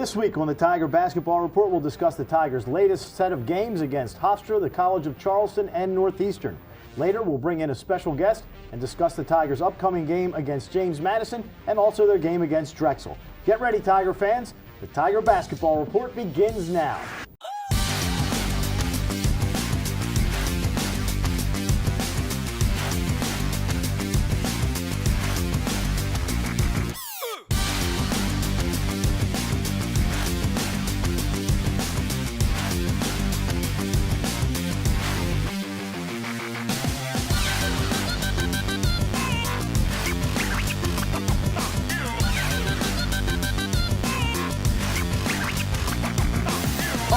This week on the Tiger Basketball Report, we'll discuss the Tigers' latest set of games against Hofstra, the College of Charleston, and Northeastern. Later, we'll bring in a special guest and discuss the Tigers' upcoming game against James Madison and also their game against Drexel. Get ready, Tiger fans. The Tiger Basketball Report begins now.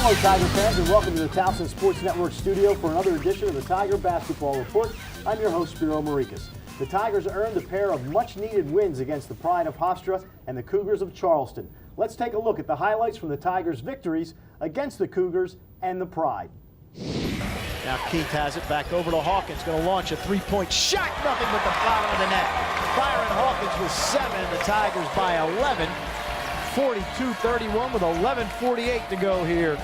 Hello, Tiger fans, and welcome to the Towson Sports Network studio for another edition of the Tiger Basketball Report. I'm your host, Spiro Morekas. The Tigers earned a pair of much-needed wins against the Pride of Hofstra and the Cougars of Charleston. Let's take a look at the highlights from the Tigers' victories against the Cougars and the Pride. Now Keith has it back over to Hawkins, going to launch a three-point shot, nothing but the bottom of the net. Byron Hawkins with 7, the Tigers by 11. 42-31 with 11:48 to go here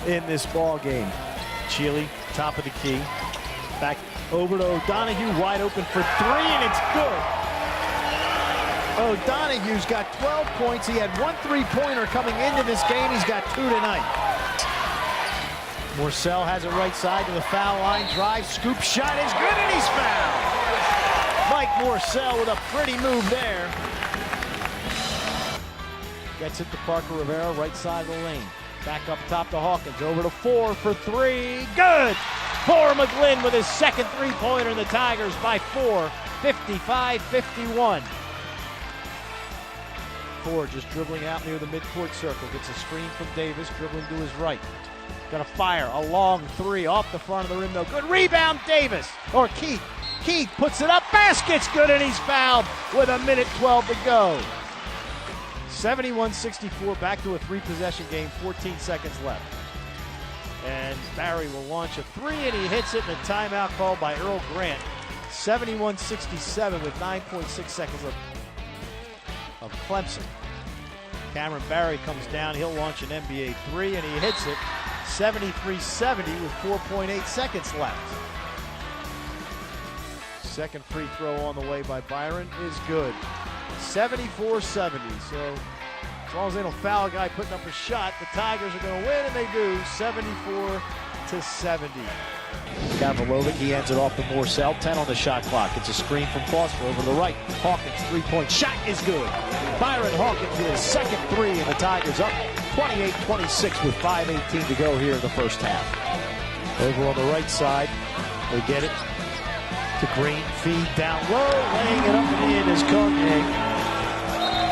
in this ball game. Cheely, top of the key. Back over to O'Donoghue, wide open for 3, and it's good. O'Donoghue's got 12 points. He had 1 3-pointer coming into this game. He's got 2 tonight. Morsell has it right side to the foul line. Drive, scoop shot is good, and he's fouled. Mike Morsell with a pretty move there. Gets it to Parker Rivera, right side of the lane. Back up top to Hawkins, over to 4 for 3. Good! For McGlynn with his second three-pointer, and the Tigers by 4, 55-51. Ford just dribbling out near the midcourt circle. Gets a screen from Davis, dribbling to his right. Gonna fire a long 3 off the front of the rim, no good. Rebound, Davis, or Keith. Keith puts it up, basket's good, and he's fouled with 1:12 to go. 71-64, back to a 3-possession game, 14 seconds left. And Barry will launch a 3, and he hits it in a timeout called by Earl Grant. 71-67 with 9.6 seconds of Clemson. Cameron Barry comes down, he'll launch an NBA 3, and he hits it 73-70 with 4.8 seconds left. Second free throw on the way by Byron is good. 74-70, so as long as they don't foul a guy putting up a shot, the Tigers are going to win, and they do, 74-70. Gavrilovic, he ends it off to Morsell, 10 on the shot clock. It's a screen from Foster over to the right. Hawkins, three-point shot is good. Byron Hawkins with his second 3, and the Tigers up 28-26 with 5:18 to go here in the first half. Over on the right side, they get it to Green, feed down low, laying it up and in is Cognac.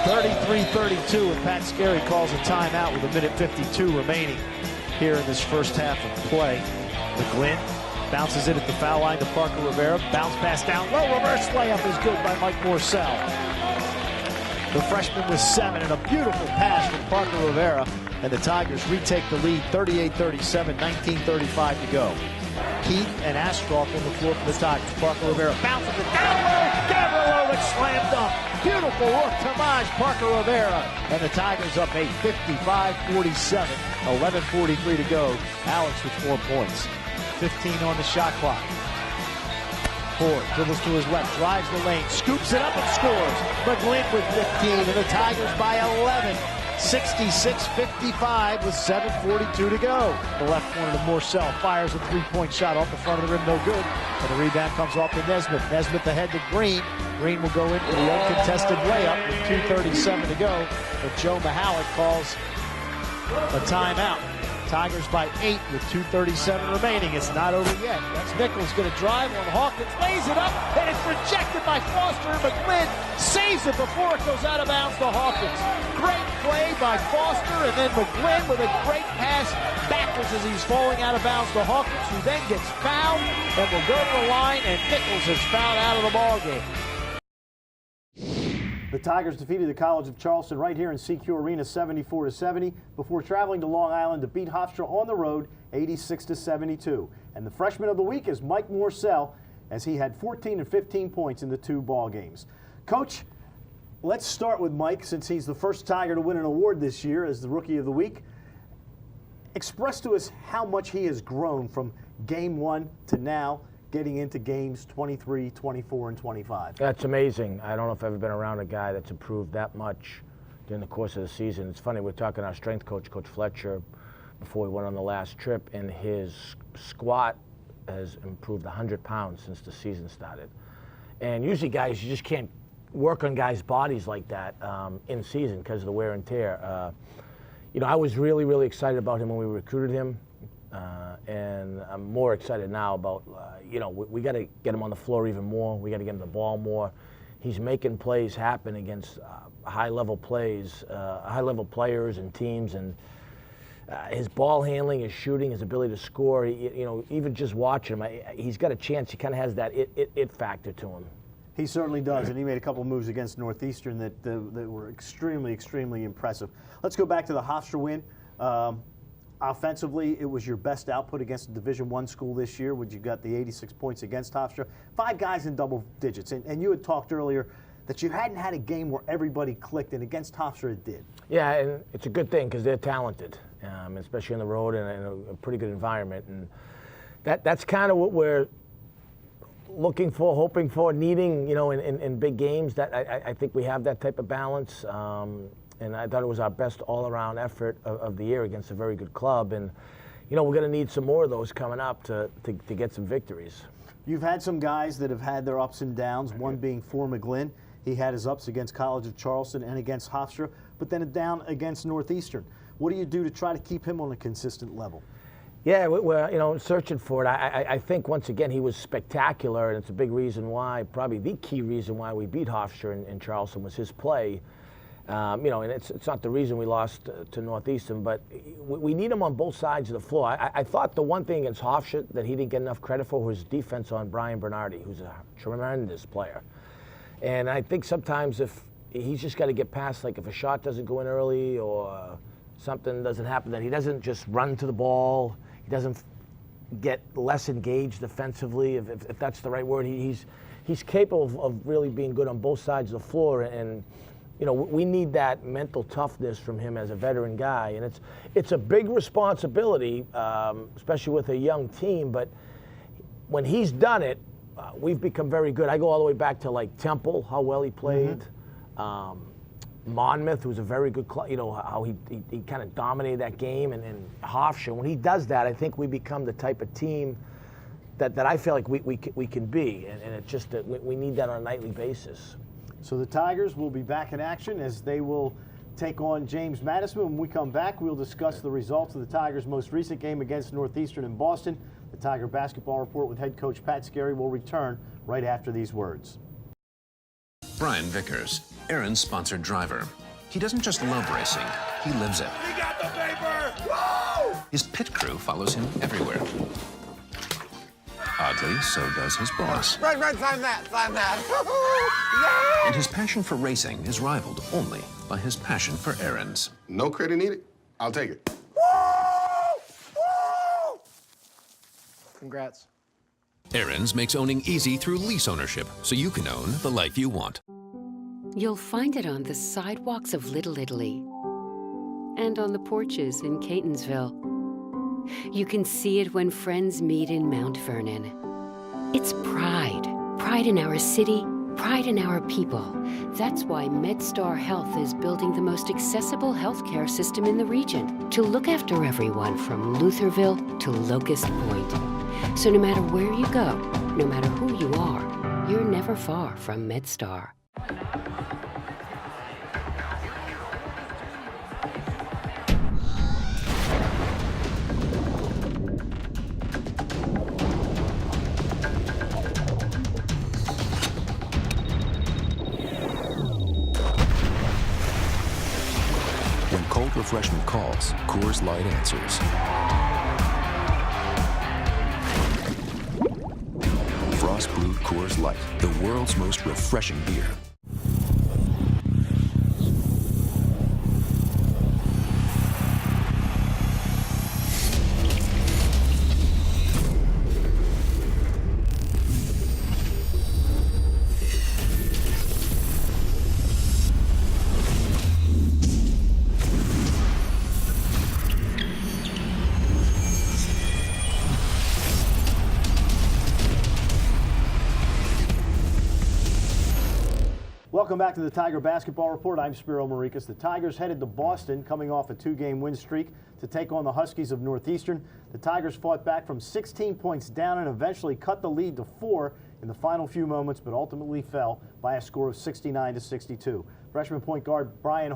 33-32, and Pat Skerry calls a timeout with 1:52 remaining here in this first half of play. McGlynn bounces it at the foul line to Parker Rivera. Bounce pass down low, reverse layup is good by Mike Morsell. The freshman with 7, and a beautiful pass from Parker Rivera, and the Tigers retake the lead 38-37, 19:35 to go. Keith and Astroff on the floor for the Tigers. Parker Rivera bounces it down low. Gavrilovic slam dunk. Beautiful look, Tamaj Parker Rivera. And the Tigers up 8, 55-47. 11:43 to go. Alex with 4 points. 15 on the shot clock. Ford dribbles to his left, drives the lane, scoops it up and scores. McGlynn with 15, and the Tigers by 11. 66-55 with 7:42 to go. The left corner to Morsell, fires a 3-point shot off the front of the rim, no good. And the rebound comes off to Nesmith. Nesmith ahead to Green. Green will go in for the uncontested layup with 2:37 to go. But Joe Mihalik calls a timeout. Tigers by 8 with 2:37 remaining. It's not over yet. That's Nichols going to drive on Hawkins, lays it up, and it's rejected by Foster. McGlynn saves it before it goes out of bounds to Hawkins. Great play by Foster, and then McGlynn with a great pass backwards as he's falling out of bounds to Hawkins, who then gets fouled and will go to the line, and Nichols is fouled out of the ballgame. The Tigers defeated the College of Charleston right here in CQ Arena 74-70 before traveling to Long Island to beat Hofstra on the road 86-72. And the freshman of the week is Mike Morsell, as he had 14 and 15 points in the 2 ball games. Coach, Let's start with Mike, since he's the first Tiger to win an award this year as the Rookie of the Week. Express to us how much he has grown from Game 1 to now, getting into games 23, 24, and 25. That's amazing. I don't know if I've ever been around a guy that's improved that much during the course of the season. It's funny, we're talking to our strength coach, Coach Fletcher, before we went on the last trip, and his squat has improved 100 pounds since the season started. And usually, guys, you just can't work on guys' bodies like that in season because of the wear and tear. You know, I was really, really excited about him when we recruited him. And I'm more excited now about, you know, we got to get him on the floor even more. We got to get him the ball more. He's making plays happen against high-level players and teams, and his ball handling, his shooting, his ability to score. You know, even just watching him, he's got a chance. He kind of has that it factor to him. He certainly does, and he made a couple moves against Northeastern that were extremely, extremely impressive. Let's go back to the Hofstra win. Offensively, it was your best output against a Division I school this year, when you got the 86 points against Hofstra. 5 guys in double digits, and you had talked earlier that you hadn't had a game where everybody clicked, and against Hofstra it did. Yeah, and it's a good thing because they're talented, especially on the road and in a pretty good environment. And that's kind of what we're looking for, hoping for, needing, you know, in big games. That I think we have that type of balance. And I thought it was our best all-around effort of the year against a very good club. And, you know, we're going to need some more of those coming up to get some victories. You've had some guys that have had their ups and downs, one being For McGlynn. He had his ups against College of Charleston and against Hofstra, but then a down against Northeastern. What do you do to try to keep him on a consistent level? Yeah, we're, you know, searching for it. I think, once again, he was spectacular, and it's a big reason why, probably the key reason why we beat Hofstra in Charleston was his play. You know, and it's not the reason we lost to Northeastern, but we need him on both sides of the floor. I thought the one thing against Hofstra that he didn't get enough credit for was defense on Brian Bernardi, who's a tremendous player. And I think sometimes if he's just got to get past, like if a shot doesn't go in early or something doesn't happen, that he doesn't just run to the ball, he doesn't get less engaged defensively, if that's the right word. He's capable of really being good on both sides of the floor, and you know, we need that mental toughness from him as a veteran guy, and it's a big responsibility, especially with a young team. But when he's done it, we've become very good. I go all the way back to like Temple, how well he played. Monmouth, who was a very good club, you know, how he kind of dominated that game, and Hofstra. When he does that, I think we become the type of team that I feel like we can be, and it's just that we need that on a nightly basis. So the Tigers will be back in action as they will take on James Madison. When we come back, we'll discuss the results of the Tigers' most recent game against Northeastern in Boston. The Tiger Basketball Report with head coach Pat Skerry will return right after these words. Brian Vickers, Aaron's sponsored driver. He doesn't just love racing, he lives it. We got the paper! Woo! His pit crew follows him everywhere. Oddly, so does his boss. Right, sign that, sign that. And his passion for racing is rivaled only by his passion for errands. No credit needed. I'll take it. Woo! Congrats. Errands makes owning easy through lease ownership, so you can own the life you want. You'll find it on the sidewalks of Little Italy and on the porches in Catonsville. You can see it when friends meet in Mount Vernon. It's pride. Pride in our city, pride in our people. That's why MedStar Health is building the most accessible healthcare system in the region to look after everyone from Lutherville to Locust Point. So no matter where you go, no matter who you are, you're never far from MedStar. When cold refreshment calls, Coors Light answers. Frost brewed Coors Light, the world's most refreshing beer. Welcome back to the Tiger Basketball Report. I'm Spiro Morekas. The Tigers headed to Boston, coming off a 2-game win streak, to take on the Huskies of Northeastern. The Tigers fought back from 16 points down and eventually cut the lead to 4 in the final few moments, but ultimately fell by a score of 69-62. Freshman point guard Byron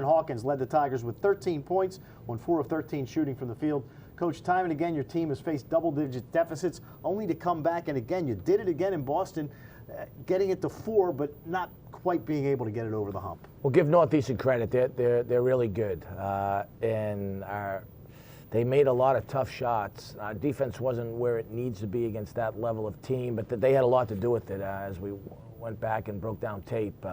Hawkins led the Tigers with 13 points on 4 of 13 shooting from the field. Coach, time and again your team has faced double-digit deficits, only to come back, and again you did it again in Boston, getting it to 4, but not quite being able to get it over the hump. Well, give Northeastern credit. They're really good, and they made a lot of tough shots. Our defense wasn't where it needs to be against that level of team, but they had a lot to do with it as we went back and broke down tape.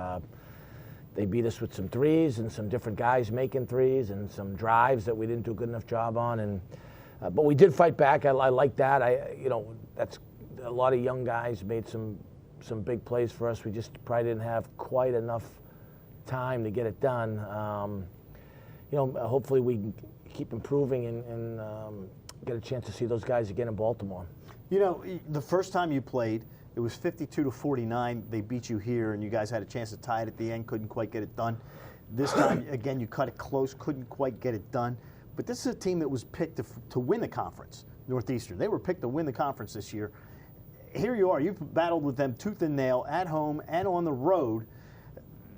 They beat us with some threes and some different guys making threes and some drives that we didn't do a good enough job on. And but we did fight back. I like that. That's a lot of young guys made some big plays for us. We just probably didn't have quite enough time to get it done. Hopefully we can keep improving and get a chance to see those guys again in Baltimore. You know, the first time you played, it was 52-49. They beat you here, and you guys had a chance to tie it at the end, couldn't quite get it done. This time, again, you cut it close, couldn't quite get it done. But this is a team that was picked to win the conference, Northeastern. They were picked to win the conference this year. Here you are, you've battled with them tooth and nail at home and on the road.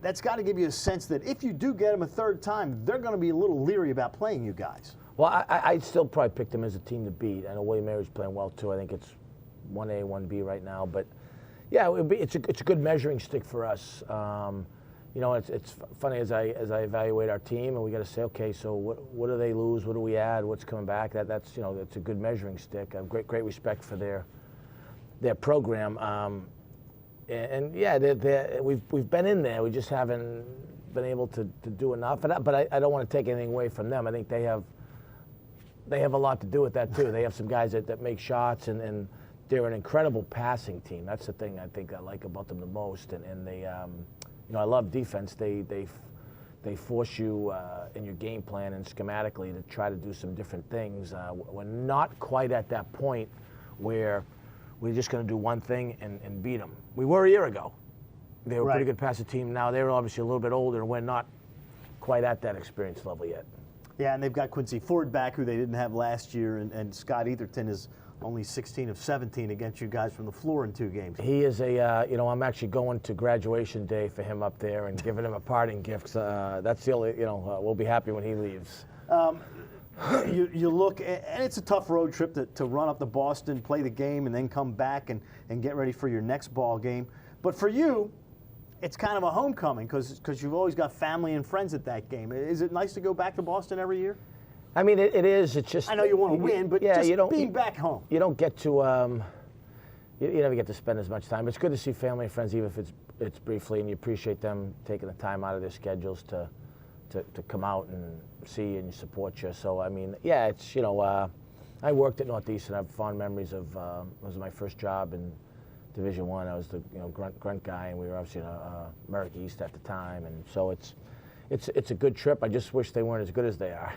That's got to give you a sense that if you do get them a third time, they're going to be a little leery about playing you guys. Well, I'd still probably pick them as a team to beat. I know William Mary's playing well too. I think it's 1A, 1B right now. But yeah, it's a good measuring stick for us. It's funny as I evaluate our team, and we got to say, okay, so what do they lose? What do we add? What's coming back? That's it's a good measuring stick. I have great respect for their program. We've been in there. We just haven't been able to do enough. But I don't want to take anything away from them. I think they have a lot to do with that too. They have some guys that make shots, and they're an incredible passing team. That's the thing I think I like about them the most. And they, I love defense. They force you in your game plan and schematically to try to do some different things. We're not quite at that point where we're just going to do one thing and beat them. We were a year ago. They were a pretty good passing team. Now they're obviously a little bit older, and we're not quite at that experience level yet. Yeah, and they've got Quincy Ford back, who they didn't have last year, and Scott Etherton is only 16 of 17 against you guys from the floor in 2 games. He is I'm actually going to graduation day for him up there and giving him a parting gift. That's the only, we'll be happy when he leaves. You look, and it's a tough road trip to run up to Boston, play the game, and then come back and get ready for your next ball game. But for you, it's kind of a homecoming because you've always got family and friends at that game. Is it nice to go back to Boston every year? I mean, it is. It's just. I know you want to win, but yeah, just being back home. You don't get to. You never get to spend as much time. It's good to see family and friends, even if it's briefly, and you appreciate them taking the time out of their schedules to come out and see and support you. So I mean, yeah, it's I worked at Northeastern. I have fond memories of. It was my first job in Division I. I was the grunt guy, and we were obviously in America East at the time, and so it's a good trip. I just wish they weren't as good as they are.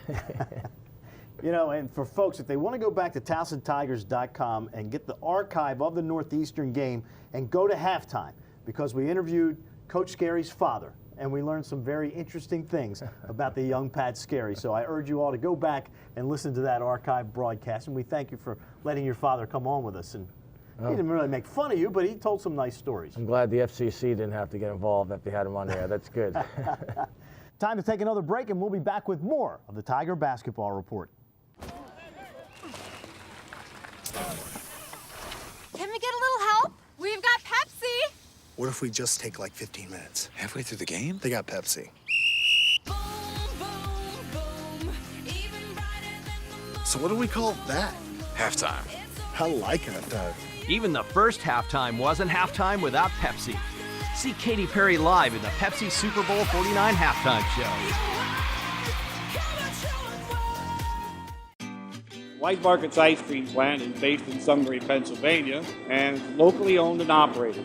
And for folks, if they want to go back to TowsonTigers.com and get the archive of the Northeastern game and go to halftime, because we interviewed Coach Skerry's father, and we learned some very interesting things about the young Pat Skerry. So I urge you all to go back and listen to that archive broadcast, and we thank you for letting your father come on with us. And he didn't really make fun of you, but he told some nice stories. I'm glad the FCC didn't have to get involved if they had him on there. That's good. Time to take another break, and we'll be back with more of the Tiger Basketball Report. Can we get a little help? We've got Pepsi. What if we just take like 15 minutes? Halfway through the game? They got Pepsi. Boom, boom, boom. Even brighter than the So what do we call that? Halftime. I like it. Even the first halftime wasn't halftime without Pepsi. See Katy Perry live in the Pepsi Super Bowl 49 halftime show. White Market's ice cream plant is based in Sunbury, Pennsylvania, and it's locally owned and operated.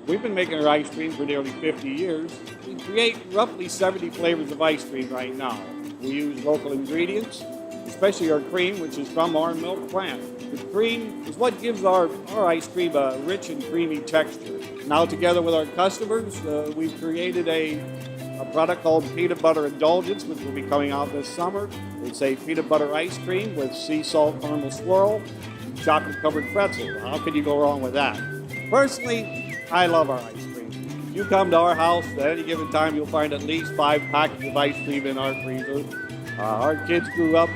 We've been making our ice cream for nearly 50 years. We create roughly 70 flavors of ice cream right now. We use local ingredients, especially our cream, which is from our milk plant. The cream is what gives our ice cream a rich and creamy texture. Now together with our customers, we've created a product called Peanut Butter Indulgence, which will be coming out this summer. It's a peanut butter ice cream with sea salt caramel swirl, chocolate covered pretzel. How could you go wrong with that? Personally, I love our ice cream. If you come to our house at any given time, you'll find at least 5 packets of ice cream in our freezer. Our kids grew up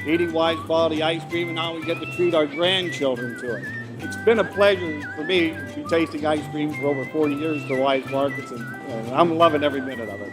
eating Wise quality ice cream, and now we get to treat our grandchildren to it. It's been a pleasure for me to be tasting ice cream for over 40 years at the Wise Markets, and I'm loving every minute of it.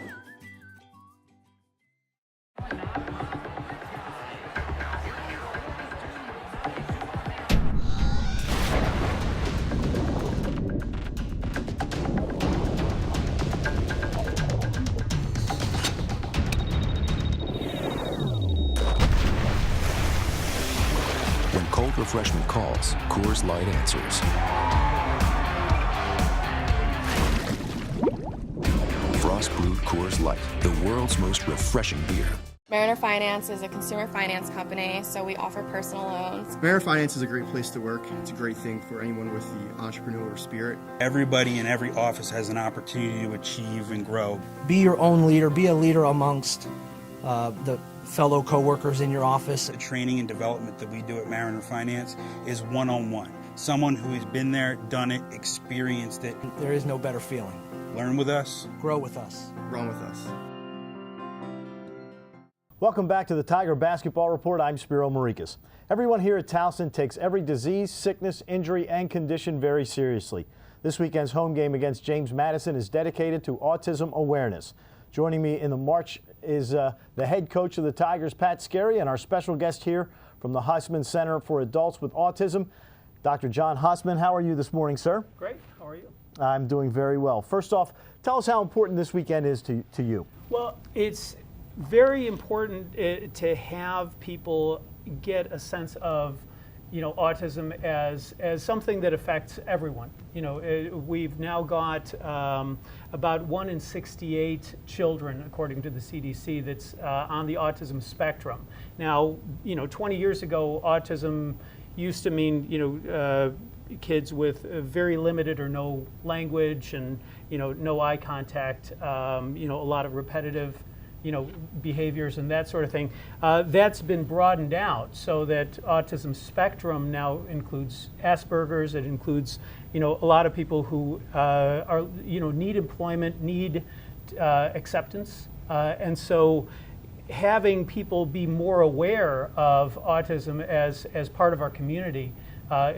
When cold refreshment calls, Coors Light answers. Frost brewed Coors Light, the world's most refreshing beer. Mariner Finance is a consumer finance company, so we offer personal loans. Mariner Finance is a great place to work. It's a great thing for anyone with the entrepreneurial spirit. Everybody in every office has an opportunity to achieve and grow. Be your own leader. Be a leader amongst the fellow coworkers in your office. The training and development that we do at Mariner Finance is one-on-one. Someone who has been there, done it, experienced it. There is no better feeling. Learn with us. Grow with us. Run with us. Welcome back to the Tiger Basketball Report. I'm Spiro Morekas. Everyone here at Towson takes every disease, sickness, injury, and condition very seriously. This weekend's home game against James Madison is dedicated to autism awareness. Joining me in the march is the head coach of the Tigers, Pat Skerry, and our special guest here from the Hussman Center for Adults with Autism, Dr. John Hussman. How are you this morning, sir? Great. How are you? I'm doing very well. First off, tell us how important this weekend is to you. Well, it's very important to have people get a sense of, autism as something that affects everyone. We've now got about 1 in 68 children, according to the CDC, that's on the autism spectrum. Now, 20 years ago, autism used to mean, kids with very limited or no language and, no eye contact, a lot of repetitive behaviors and that sort of thing. That's been broadened out so that autism spectrum now includes Asperger's. It includes, a lot of people who are, need employment, need acceptance. And so having people be more aware of autism as part of our community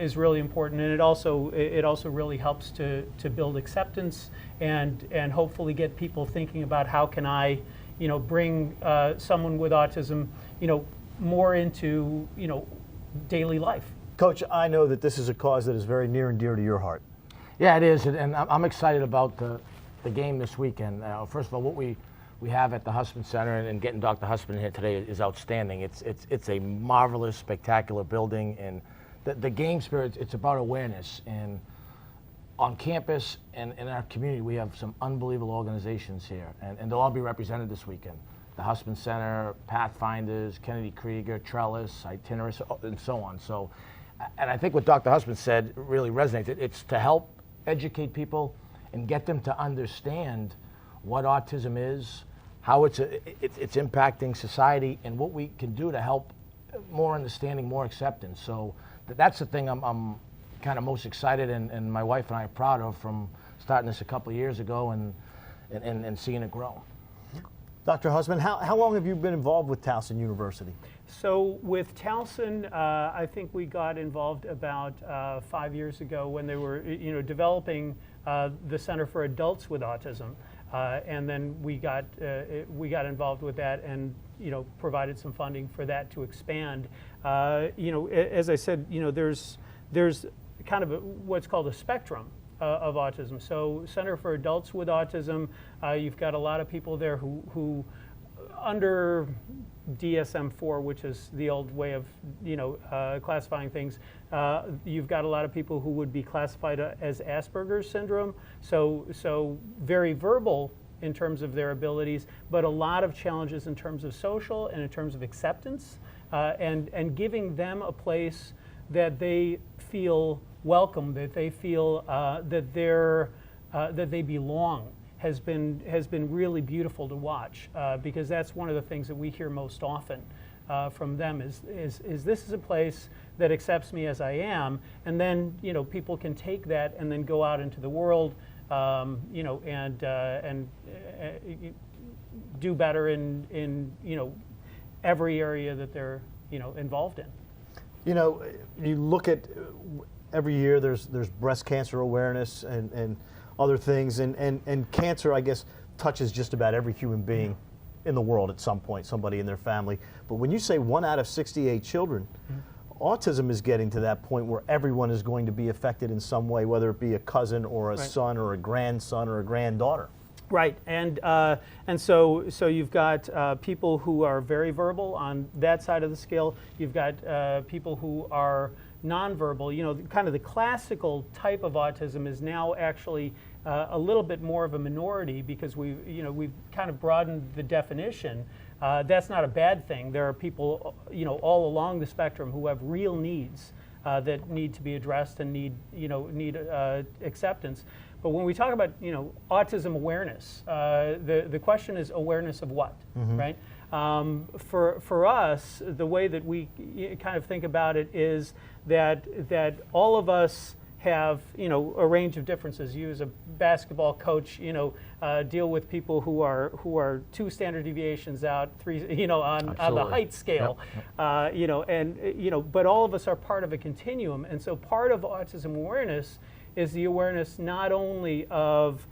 is really important, and it also really helps to build acceptance and hopefully get people thinking about how can I bring someone with autism, more into, daily life. Coach, I know that this is a cause that is very near and dear to your heart. Yeah, it is, and I'm excited about the game this weekend. First of all, what we have at the Hussman Center and getting Dr. Hussman here today is outstanding. It's a marvelous, spectacular building, and the game spirit, it's about awareness. And on campus and in our community, we have some unbelievable organizations here, and they'll all be represented this weekend. The Hussman Center, Pathfinders, Kennedy Krieger, Trellis, Itinerus, and so on. So, and I think what Dr. Hussman said really resonates. It's to help educate people and get them to understand what autism is, how it's impacting society, and what we can do to help more understanding, more acceptance. So that's the thing I'm kind of most excited and my wife and I are proud of from starting this a couple of years ago and seeing it grow. Dr. Hussman, how long have you been involved with Towson University? So with Towson, I think we got involved about 5 years ago when they were, developing the Center for Adults with Autism, and then we got involved with that and provided some funding for that to expand. As I said, there's kind of what's called a spectrum of autism. So Center for Adults with Autism, you've got a lot of people there who under DSM-4, which is the old way of classifying things, you've got a lot of people who would be classified as Asperger's syndrome, so very verbal in terms of their abilities, but a lot of challenges in terms of social and in terms of acceptance, and giving them a place that they feel welcome, that they feel that they're that they belong has been really beautiful to watch, because that's one of the things that we hear most often from them is this is a place that accepts me as I am, and then people can take that and then go out into the world, and do better in every area that they're involved in. You look at every year there's breast cancer awareness and other things, and cancer, I guess, touches just about every human being in the world at some point, somebody in their family. But when you say 1 out of 68 children, autism is getting to that point where everyone is going to be affected in some way, whether it be a cousin or a son or a grandson or a granddaughter. Right, and so you've got people who are very verbal on that side of the scale. You've got people who are nonverbal. Kind of the classical type of autism is now actually a little bit more of a minority, because we've kind of broadened the definition. That's not a bad thing. There are people all along the spectrum who have real needs that need to be addressed and need acceptance. But when we talk about autism awareness, the question is awareness of what, right? For us, the way that we kind of think about it is that all of us have a range of differences. You as a basketball coach, deal with people who are 2 standard deviations out, 3 on the height scale, but all of us are part of a continuum, and so part of autism awareness is the awareness not only of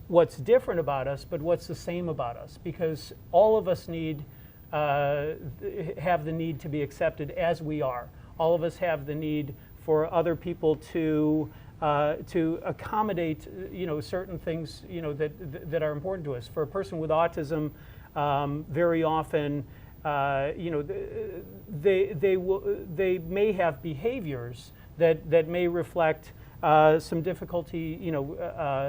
what's different about us, but what's the same about us, because all of us have the need to be accepted as we are. All of us have the need for other people to accommodate certain things that are important to us. For a person with autism, very often they may have behaviors that may reflect some difficulty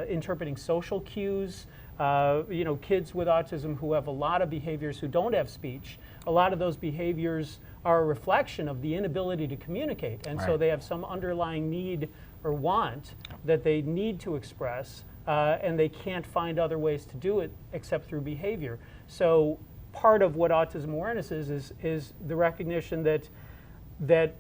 interpreting social cues. Kids with autism who have a lot of behaviors who don't have speech, a lot of those behaviors are a reflection of the inability to communicate, and so they have some underlying need or want that they need to express, and they can't find other ways to do it except through behavior. So part of what autism awareness is the recognition that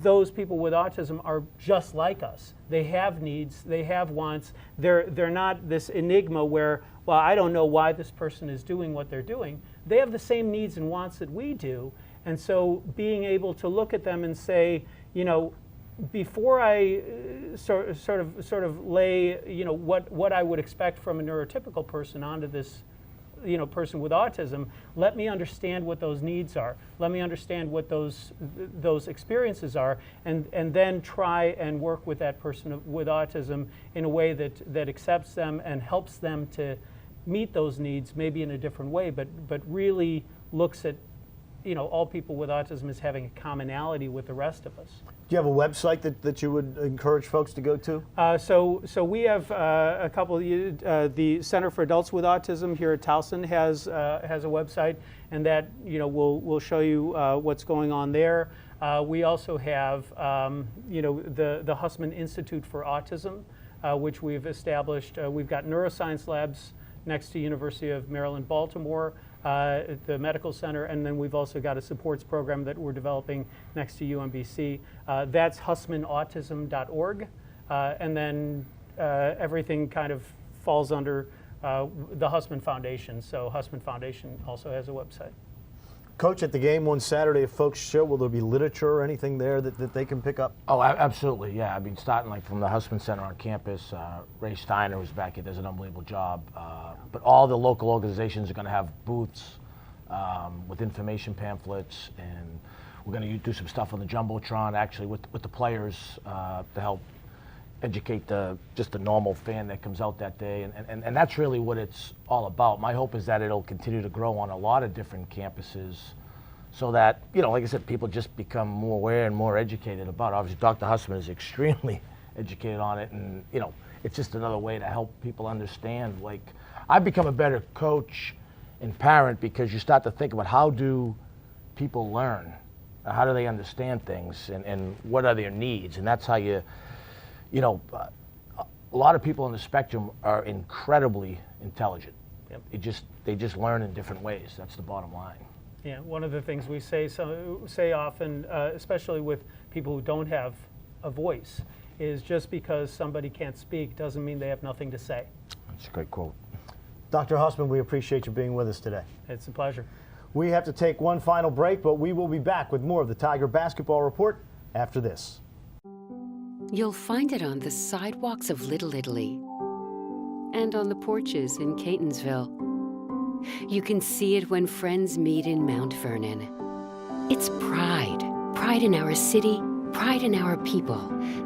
those people with autism are just like us. They have needs, they have wants. They're not this enigma where, well, I don't know why this person is doing what they're doing. They have the same needs and wants that we do. And so being able to look at them and say, before I sort of lay, what I would expect from a neurotypical person onto this person with autism, let me understand what those needs are. Let me understand what those experiences are, and then try and work with that person with autism in a way that accepts them and helps them to meet those needs, maybe in a different way, but really looks at all people with autism as having a commonality with the rest of us. Do you have a website that you would encourage folks to go to? So we have a couple of the Center for Adults with Autism here at Towson has a website, and that will show you what's going on there. We also have the Hussman Institute for Autism, which we've established. We've got neuroscience labs next to University of Maryland, Baltimore, at the medical center, and then we've also got a supports program that we're developing next to UMBC. That's HussmanAutism.org, and then everything kind of falls under the Hussman Foundation. So Hussman Foundation also has a website. Coach, at the game one Saturday, if folks show, will there be literature or anything there that they can pick up? Oh, absolutely, yeah. I mean, starting like from the Hussman Center on campus, Ray Steiner, who's back here, does an unbelievable job. But all the local organizations are going to have booths with information pamphlets, and we're going to do some stuff on the Jumbotron, actually, with the players to help educate just the normal fan that comes out that day, and that's really what it's all about. My hope is that it'll continue to grow on a lot of different campuses, so that, like I said, people just become more aware and more educated about it. Obviously, Dr. Hussman is extremely educated on it, and it's just another way to help people understand. Like, I've become a better coach and parent because you start to think about how do people learn, how do they understand things, and what are their needs, and that's how you a lot of people on the spectrum are incredibly intelligent. They just learn in different ways. That's the bottom line. Yeah, one of the things we say often, especially with people who don't have a voice, is just because somebody can't speak doesn't mean they have nothing to say. That's a great quote. Dr. Hussman, we appreciate you being with us today. It's a pleasure. We have to take one final break, but we will be back with more of the Tiger Basketball Report after this. You'll find it on the sidewalks of Little Italy and on the porches in Catonsville. You can see it when friends meet in Mount Vernon. It's pride. Pride in our city, pride in our people.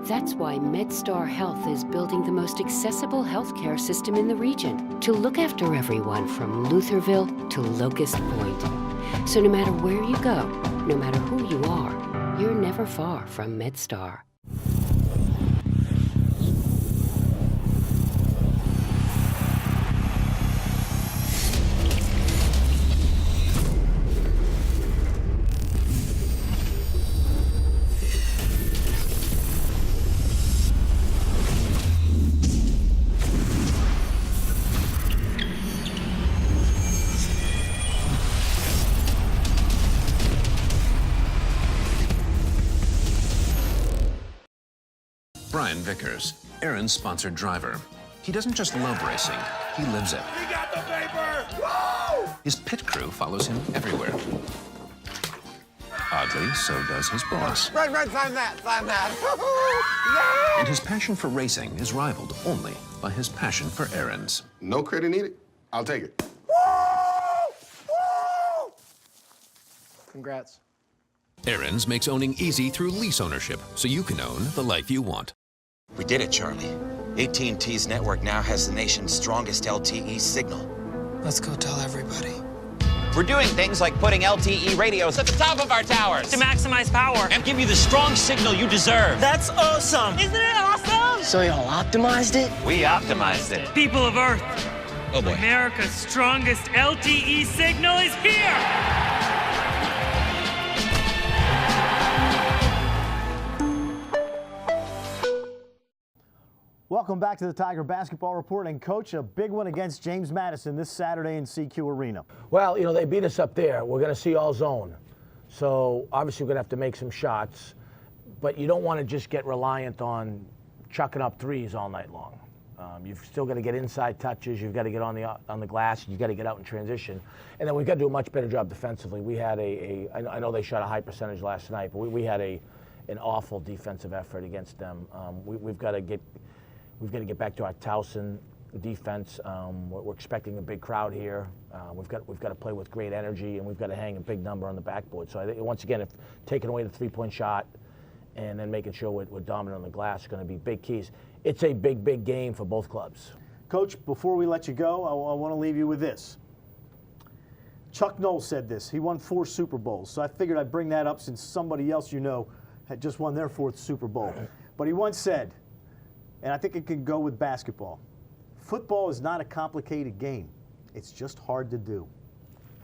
That's why MedStar Health is building the most accessible healthcare system in the region to look after everyone from Lutherville to Locust Point. So no matter where you go, no matter who you are, you're never far from MedStar. Brian Vickers, Aaron's sponsored driver. He doesn't just love racing, he lives it. We got the paper! Woo! His pit crew follows him everywhere. Oddly, so does his boss. Red, sign that, sign that. Yeah! And his passion for racing is rivaled only by his passion for errands. No credit needed. I'll take it. Congrats. Aaron's makes owning easy through lease ownership, so you can own the life you want. We did it, Charlie. AT&T's network now has the nation's strongest LTE signal. Let's go tell everybody. We're doing things like putting LTE radios at the top of our towers to maximize power and give you the strong signal you deserve. That's awesome! Isn't it awesome? So y'all optimized it? We optimized it. People of Earth, oh boy, America's strongest LTE signal is here! Welcome back to the Tiger Basketball Report. And, Coach, a big one against James Madison this Saturday in CQ Arena. Well, you know, they beat us up there. We're going to see all zone. So, obviously, we're going to have to make some shots. But you don't want to just get reliant on chucking up threes all night long. You've still got to get inside touches. You've got to get on the glass. You've got to get out in transition. And then we've got to do a much better job defensively. We had I know they shot a high percentage last night, but we had an awful defensive effort against them. We've got to get back to our Towson defense. We're expecting a big crowd here. We've got to play with great energy, and we've got to hang a big number on the backboard. So I think, once again, if taking away the three-point shot and then making sure we're dominant on the glass are going to be big keys. It's a big game for both clubs. Coach, before we let you go, I want to leave you with this. Chuck Noll said this. He won 4 Super Bowls, so I figured I'd bring that up since somebody else you know had just won their 4th Super Bowl. But he once said, and I think it can go with basketball, football is not a complicated game. It's just hard to do.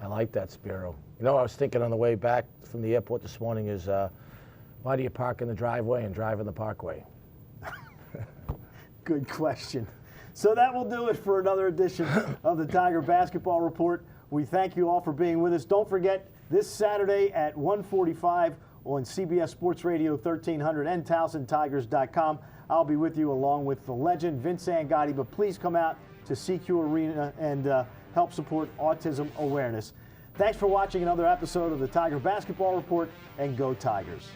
I like that, Spiro. You know, I was thinking on the way back from the airport this morning is, why do you park in the driveway and drive in the parkway? Good question. So that will do it for another edition of the Tiger Basketball Report. We thank you all for being with us. Don't forget, this Saturday at 1:45 on CBS Sports Radio 1300 and TowsonTigers.com. I'll be with you along with the legend, Vince Angotti. But please come out to CQ Arena and help support autism awareness. Thanks for watching another episode of the Tiger Basketball Report, and go Tigers.